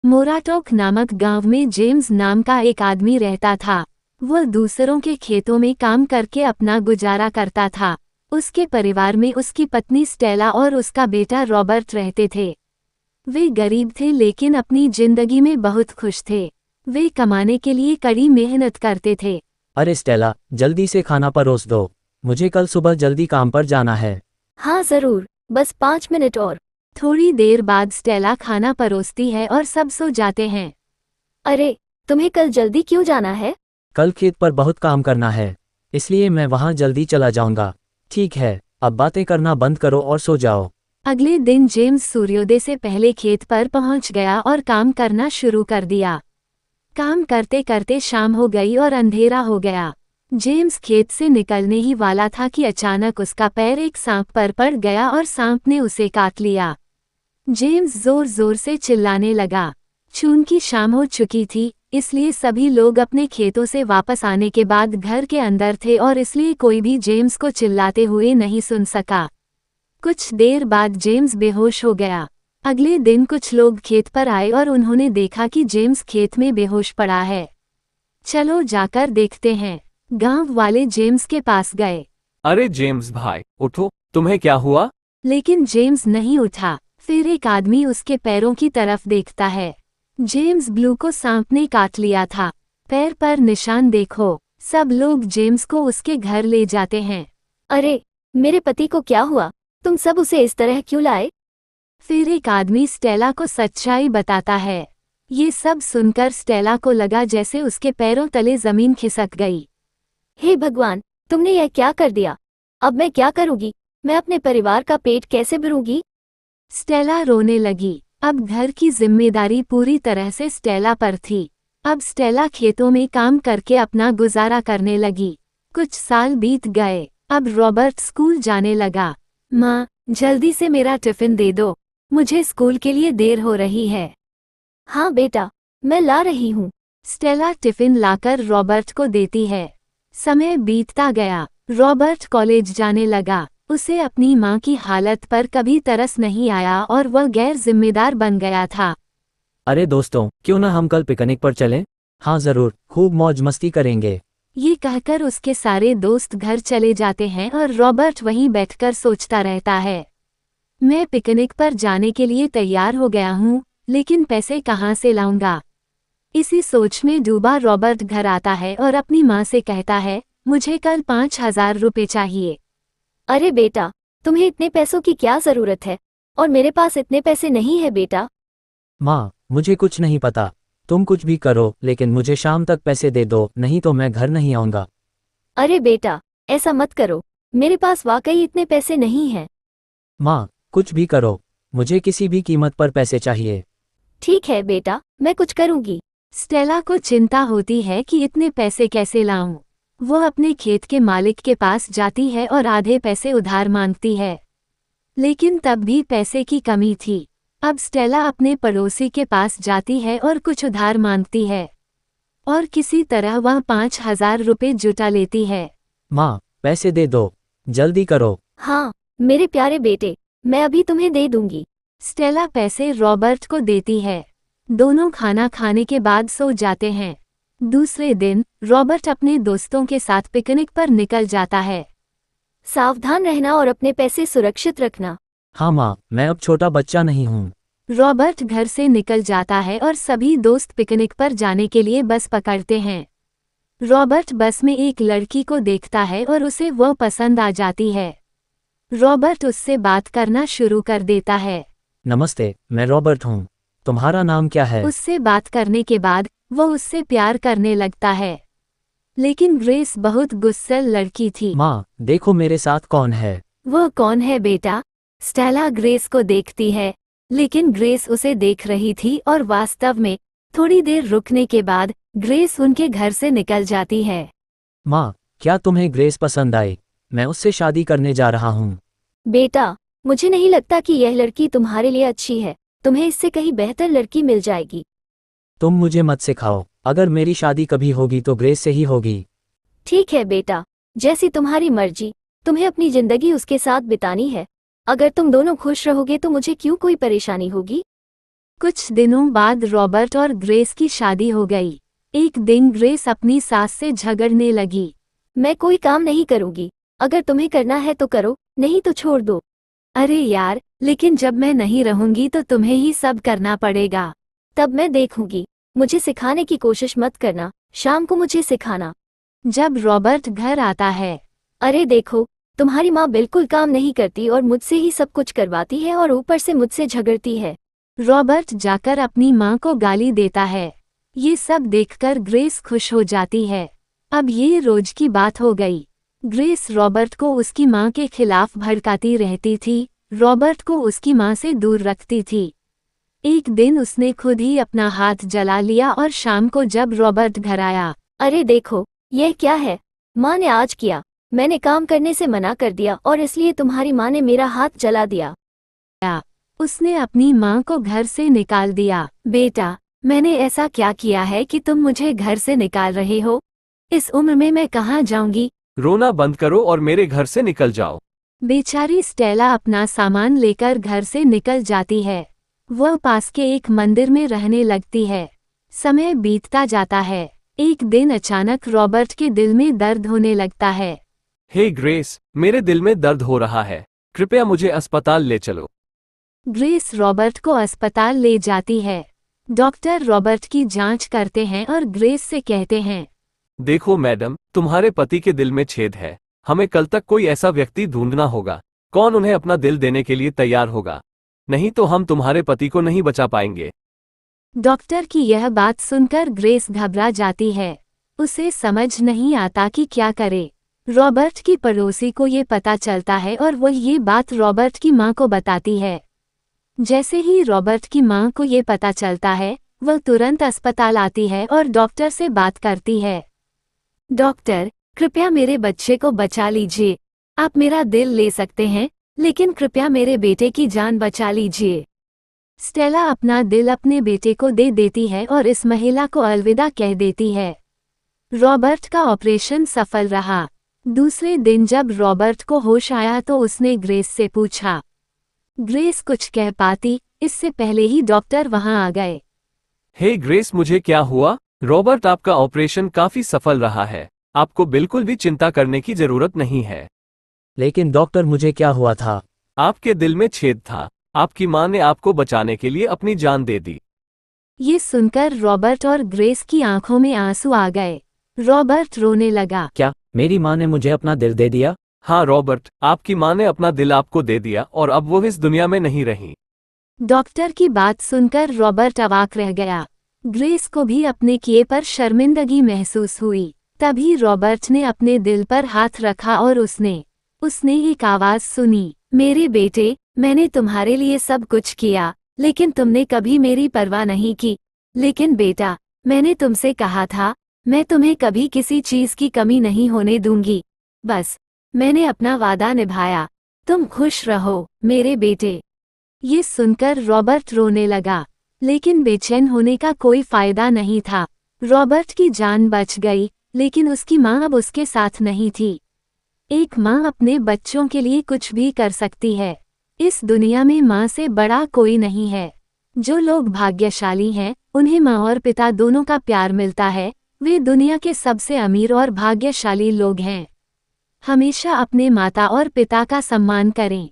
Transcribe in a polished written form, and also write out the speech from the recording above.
मोराटोक नामक गांव में जेम्स नाम का एक आदमी रहता था। वह दूसरों के खेतों में काम करके अपना गुजारा करता था। उसके परिवार में उसकी पत्नी स्टेला और उसका बेटा रॉबर्ट रहते थे। वे गरीब थे लेकिन अपनी जिंदगी में बहुत खुश थे। वे कमाने के लिए कड़ी मेहनत करते थे। अरे स्टेला, जल्दी से खाना परोस दो, मुझे कल सुबह जल्दी काम पर जाना है। हाँ जरूर, बस 5 मिनट और। थोड़ी देर बाद स्टेला खाना परोसती है और सब सो जाते हैं। अरे, तुम्हें कल जल्दी क्यों जाना है? कल खेत पर बहुत काम करना है, इसलिए मैं वहाँ जल्दी चला जाऊंगा। ठीक है, अब बातें करना बंद करो और सो जाओ। अगले दिन जेम्स सूर्योदय से पहले खेत पर पहुंच गया और काम करना शुरू कर दिया। काम करते करते शाम हो गई और अंधेरा हो गया। जेम्स खेत से निकलने ही वाला था कि अचानक उसका पैर एक सांप पर पड़ गया और सांप ने उसे काट लिया। जेम्स जोर जोर से चिल्लाने लगा। चूंकि शाम हो चुकी थी, इसलिए सभी लोग अपने खेतों से वापस आने के बाद घर के अंदर थे और इसलिए कोई भी जेम्स को चिल्लाते हुए नहीं सुन सका। कुछ देर बाद जेम्स बेहोश हो गया। अगले दिन कुछ लोग खेत पर आए और उन्होंने देखा कि जेम्स खेत में बेहोश पड़ा है। चलो जाकर देखते हैं। गांव वाले जेम्स के पास गए। अरे जेम्स भाई, उठो, तुम्हें क्या हुआ? लेकिन जेम्स नहीं उठा। फिर एक आदमी उसके पैरों की तरफ देखता है। जेम्स ब्लू को सांप ने काट लिया था। पैर पर निशान देखो। सब लोग जेम्स को उसके घर ले जाते हैं। अरे, मेरे पति को क्या हुआ? तुम सब उसे इस तरह क्यों लाए? फिर एक आदमी स्टेला को सच्चाई बताता है। ये सब सुनकर स्टेला को लगा जैसे उसके पैरों तले जमीन खिसक गई। हे भगवान, तुमने यह क्या कर दिया? अब मैं क्या करूंगी? मैं अपने परिवार का पेट कैसे भरूंगी? स्टेला रोने लगी। अब घर की जिम्मेदारी पूरी तरह से स्टेला पर थी। अब स्टेला खेतों में काम करके अपना गुजारा करने लगी। कुछ साल बीत गए। अब रॉबर्ट स्कूल जाने लगा। माँ, जल्दी से मेरा टिफिन दे दो, मुझे स्कूल के लिए देर हो रही है। हाँ बेटा, मैं ला रही हूँ। स्टेला टिफिन लाकर रॉबर्ट को देती है। समय बीतता गया। रॉबर्ट कॉलेज जाने लगा। उसे अपनी माँ की हालत पर कभी तरस नहीं आया और वह गैर जिम्मेदार बन गया था। अरे दोस्तों, क्यों ना हम कल पिकनिक पर चलें? हाँ जरूर, खूब मौज मस्ती करेंगे। ये कहकर उसके सारे दोस्त घर चले जाते हैं और रॉबर्ट वहीं बैठकर सोचता रहता है। मैं पिकनिक पर जाने के लिए तैयार हो गया हूँ, लेकिन पैसे कहाँ से लाऊंगा? इसी सोच में डूबा रॉबर्ट घर आता है और अपनी माँ से कहता है, मुझे कल 5,000 रुपये चाहिए। अरे बेटा, तुम्हें इतने पैसों की क्या जरूरत है? और मेरे पास इतने पैसे नहीं है बेटा। माँ, मुझे कुछ नहीं पता, तुम कुछ भी करो लेकिन मुझे शाम तक पैसे दे दो, नहीं तो मैं घर नहीं आऊँगा। अरे बेटा, ऐसा मत करो, मेरे पास वाकई इतने पैसे नहीं हैं। माँ, कुछ भी करो, मुझे किसी भी कीमत पर पैसे चाहिए। ठीक है बेटा, मैं कुछ करूँगी। स्टेला को चिंता होती है कि इतने पैसे कैसे लाऊं। वो अपने खेत के मालिक के पास जाती है और आधे पैसे उधार मांगती है, लेकिन तब भी पैसे की कमी थी। अब स्टेला अपने पड़ोसी के पास जाती है और कुछ उधार मांगती है और किसी तरह वह 5,000 रुपये जुटा लेती है। माँ, पैसे दे दो, जल्दी करो। हाँ मेरे प्यारे बेटे, मैं अभी तुम्हें दे दूंगी। स्टेला पैसे रॉबर्ट को देती है। दोनों खाना खाने के बाद सो जाते हैं। दूसरे दिन रॉबर्ट अपने दोस्तों के साथ पिकनिक पर निकल जाता है। सावधान रहना और अपने पैसे सुरक्षित रखना। हाँ माँ, मैं अब छोटा बच्चा नहीं हूँ। रॉबर्ट घर से निकल जाता है और सभी दोस्त पिकनिक पर जाने के लिए बस पकड़ते हैं। रॉबर्ट बस में एक लड़की को देखता है और उसे वह पसंद आ जाती है। रॉबर्ट उससे बात करना शुरू कर देता है। नमस्ते, मैं रॉबर्ट हूँ, तुम्हारा नाम क्या है? उससे बात करने के बाद वह उससे प्यार करने लगता है, लेकिन ग्रेस बहुत गुस्सैल लड़की थी। माँ, देखो मेरे साथ कौन है। वह कौन है बेटा? स्टेला ग्रेस को देखती है, लेकिन ग्रेस उसे देख रही थी और वास्तव में थोड़ी देर रुकने के बाद ग्रेस उनके घर से निकल जाती है। माँ, क्या तुम्हें ग्रेस पसंद आई? मैं उससे शादी करने जा रहा हूँ। बेटा, मुझे नहीं लगता कि यह लड़की तुम्हारे लिए अच्छी है, तुम्हें इससे कहीं बेहतर लड़की मिल जाएगी। तुम मुझे मत सिखाओ, अगर मेरी शादी कभी होगी तो ग्रेस से ही होगी। ठीक है बेटा, जैसी तुम्हारी मर्जी, तुम्हें अपनी जिंदगी उसके साथ बितानी है। अगर तुम दोनों खुश रहोगे तो मुझे क्यों कोई परेशानी होगी। कुछ दिनों बाद रॉबर्ट और ग्रेस की शादी हो गई। एक दिन ग्रेस अपनी सास से झगड़ने लगी। मैं कोई काम नहीं करूंगी, अगर तुम्हें करना है तो करो, नहीं तो छोड़ दो। अरे यार, लेकिन जब मैं नहीं रहूंगी तो तुम्हें ही सब करना पड़ेगा। तब मैं देखूंगी, मुझे सिखाने की कोशिश मत करना, शाम को मुझे सिखाना। जब रॉबर्ट घर आता है, अरे देखो, तुम्हारी माँ बिल्कुल काम नहीं करती और मुझसे ही सब कुछ करवाती है और ऊपर से मुझसे झगड़ती है। रॉबर्ट जाकर अपनी माँ को गाली देता है। ये सब देखकर ग्रेस खुश हो जाती है। अब ये रोज की बात हो गई। ग्रेस रॉबर्ट को उसकी माँ के खिलाफ भड़काती रहती थी, रॉबर्ट को उसकी माँ से दूर रखती थी। एक दिन उसने खुद ही अपना हाथ जला लिया और शाम को जब रॉबर्ट घर आया, अरे देखो, यह क्या है? माँ ने आज किया। मैंने काम करने से मना कर दिया और इसलिए तुम्हारी माँ ने मेरा हाथ जला दिया। उसने अपनी माँ को घर से निकाल दिया। बेटा, मैंने ऐसा क्या किया है कि तुम मुझे घर से निकाल रहे हो? इस उम्र में मैं कहाँ जाऊंगी? रोना बंद करो और मेरे घर से निकल जाओ। बेचारी स्टेला अपना सामान लेकर घर से निकल जाती है। वह पास के एक मंदिर में रहने लगती है। समय बीतता जाता है। एक दिन अचानक रॉबर्ट के दिल में दर्द होने लगता है। हे ग्रेस, मेरे दिल में दर्द हो रहा है, कृपया मुझे अस्पताल ले चलो। ग्रेस रॉबर्ट को अस्पताल ले जाती है। डॉक्टर रॉबर्ट की जांच करते हैं और ग्रेस से कहते हैं, देखो मैडम, तुम्हारे पति के दिल में छेद है। हमें कल तक कोई ऐसा व्यक्ति ढूंढना होगा, कौन उन्हें अपना दिल देने के लिए तैयार होगा। नहीं तो हम तुम्हारे पति को नहीं बचा पाएंगे। डॉक्टर की यह बात सुनकर ग्रेस घबरा जाती है। उसे समझ नहीं आता कि क्या करे। रॉबर्ट की पड़ोसी को ये पता चलता है और वह ये बात रॉबर्ट की माँ को बताती है। जैसे ही रॉबर्ट की माँ को ये पता चलता है, वह तुरंत अस्पताल आती है और डॉक्टर से बात करती है। डॉक्टर, कृपया मेरे बच्चे को बचा लीजिए। आप मेरा दिल ले सकते हैं, लेकिन कृपया मेरे बेटे की जान बचा लीजिए। स्टेला अपना दिल अपने बेटे को दे देती है और इस महिला को अलविदा कह देती है। रॉबर्ट का ऑपरेशन सफल रहा। दूसरे दिन जब रॉबर्ट को होश आया तो उसने ग्रेस से पूछा। ग्रेस कुछ कह पाती, इससे पहले ही डॉक्टर वहां आ गए। हे ग्रेस, मुझे क्या हुआ? रॉबर्ट, आपका ऑपरेशन काफी सफल रहा है, आपको बिल्कुल भी चिंता करने की जरूरत नहीं है। लेकिन डॉक्टर, मुझे क्या हुआ था? आपके दिल में छेद था। आपकी माँ ने आपको बचाने के लिए अपनी जान दे दी। ये सुनकर रॉबर्ट और ग्रेस की आंखों में आंसू आ गए। रॉबर्ट रोने लगा। क्या मेरी माँ ने मुझे अपना दिल दे दिया? हाँ रॉबर्ट, आपकी माँ ने अपना दिल आपको दे दिया और अब वो इस दुनिया में नहीं रही। डॉक्टर की बात सुनकर रॉबर्ट अवाक रह गया। ग्रेस को भी अपने किए पर शर्मिंदगी महसूस हुई। तभी रॉबर्ट ने अपने दिल पर हाथ रखा और उसने एक आवाज सुनी। मेरे बेटे, मैंने तुम्हारे लिए सब कुछ किया, लेकिन तुमने कभी मेरी परवाह नहीं की। लेकिन बेटा, मैंने तुमसे कहा था, मैं तुम्हें कभी किसी चीज की कमी नहीं होने दूंगी। बस, मैंने अपना वादा निभाया। तुम खुश रहो, मेरे बेटे। ये सुनकर रॉबर्ट रोने लगा, लेकिन बेचैन होने का कोई फायदा नहीं था। रॉबर्ट की जान बच गई, लेकिन उसकी माँ अब उसके साथ नहीं थी। एक माँ अपने बच्चों के लिए कुछ भी कर सकती है। इस दुनिया में माँ से बड़ा कोई नहीं है। जो लोग भाग्यशाली हैं, उन्हें माँ और पिता दोनों का प्यार मिलता है। वे दुनिया के सबसे अमीर और भाग्यशाली लोग हैं। हमेशा अपने माता और पिता का सम्मान करें।